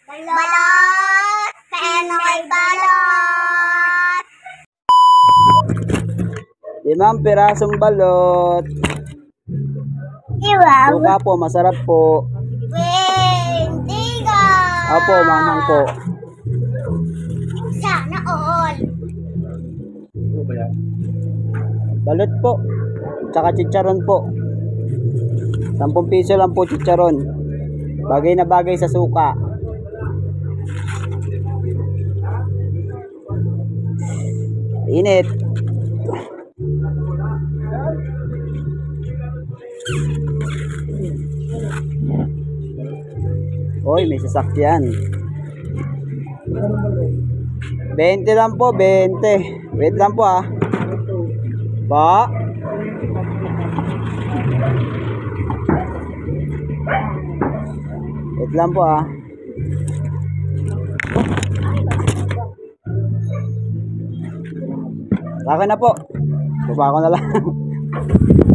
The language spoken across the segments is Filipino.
Balot! Kaya may balot! 5 pirasong balot. Iwaw! Suka po, masarap po. Wendigo! Opo, manghang po. Sana all! Balot po. Tsaka chicharon po. 10 piso lang po chicharon. Bagay na bagay sa suka. Init. Hoy, may sasakyan. 20 lang po, 20. Wait lang po ah. Ba? Wait lang po ah. Akin na po. Baba ko na lang.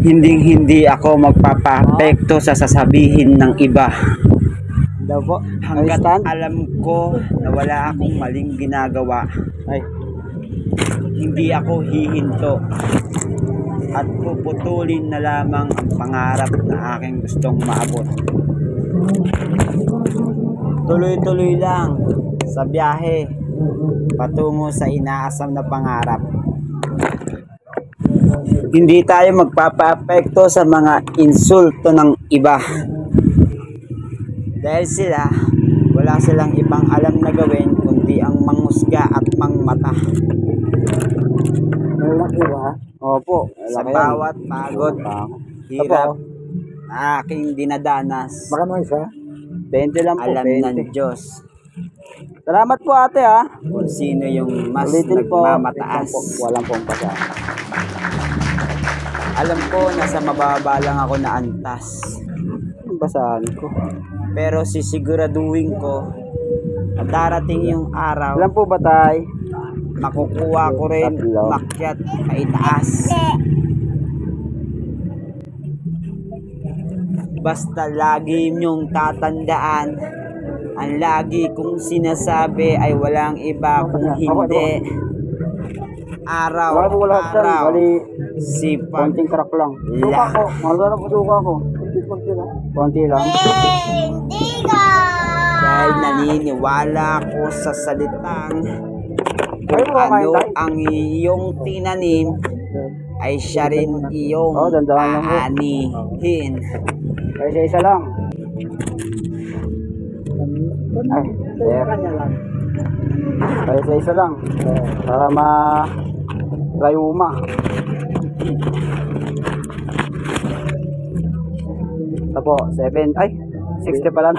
Hindi ako magpapapekto sa sasabihin ng iba. Daw po. Hanggat alam ko na wala akong maling ginagawa, Ay. hindi ako hihinto at puputulin na lamang ang pangarap na aking gustong maabot. Tuloy-tuloy lang sa biyahe patungo sa inaasam na pangarap. Hindi tayo magpapapekto sa mga insulto ng iba. Dahil wala silang ibang alam na gawin kundi ang manghusga at mangmata. Malaki ba? Opo. Sa bawat pagod, hirap na aking dinadanas, Baka mo isa? 20 lang po. alam 20. ng Diyos Salamat po ate ha. kung sino yung mas Ulitin po. nagmamataas. Walang pong pasa. Alam ko nasa mababa lang ako na antas, Ang basahan ko. pero sisiguraduhin ko na darating yung araw Ilan po ba tay? makukuha ko rin 3. makyat sa itaas. Basta lagi niyong tatandaan, ang lagi kong sinasabi ay walang iba kung hindi Wala po wala dyan. araw-araw Bali, sipag. konting crack lang. Suka ko. Masarap po suka ko. Konti lang. Wendigo! Dahil naniniwala ako sa salitang Ay, kung po, ano tay. ang iyong tinanim ay siya rin iyong Oh, dandahan lang po. aanihin. Kaya sa isa lang. Ay, sir. Kaya sa isa lang. Para rayuma. Ito po, 7. Ay, 60 pa lang.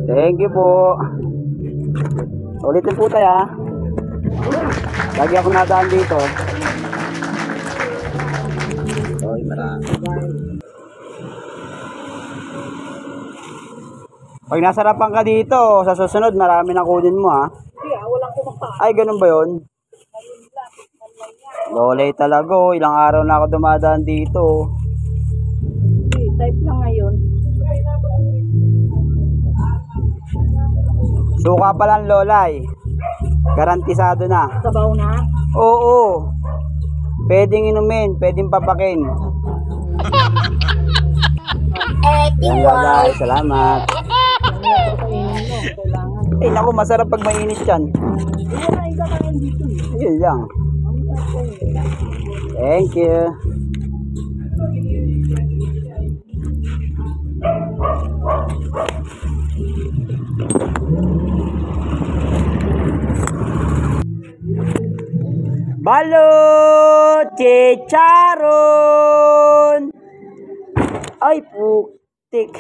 Thank you po. Ulitin po tayo ha. Lagi ako nadaan dito. Oy, marami. Pag nasarapan ka dito, sa susunod marami na kunin mo ha. Ay, ganun ba yun? Lolay talaga oh. Ilang araw na ako dumadaan dito. Type lang ngayon. Suka pa lang lolay. Garantisado na. Sabaw na. Oo. Pwedeng inumin, pwedeng papakin. Yan lolay, salamat. Kailangan. Ay naku, masarap pag mainit yan. Kailangan ka kain dito. Ayun lang. Thank you. Balot chicharon. Ay putik.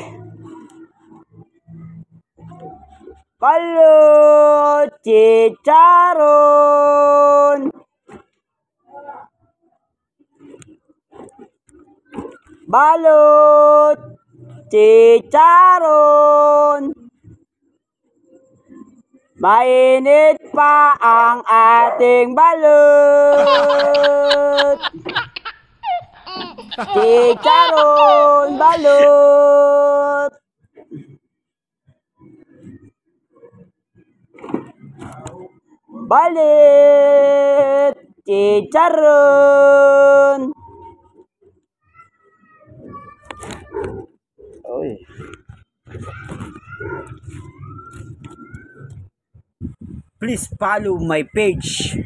Balot chicharon. Balot chicharon. Mainit pa ang ating balot. Chicharon balot. Balit! Chicharon! Oy. Please follow my page,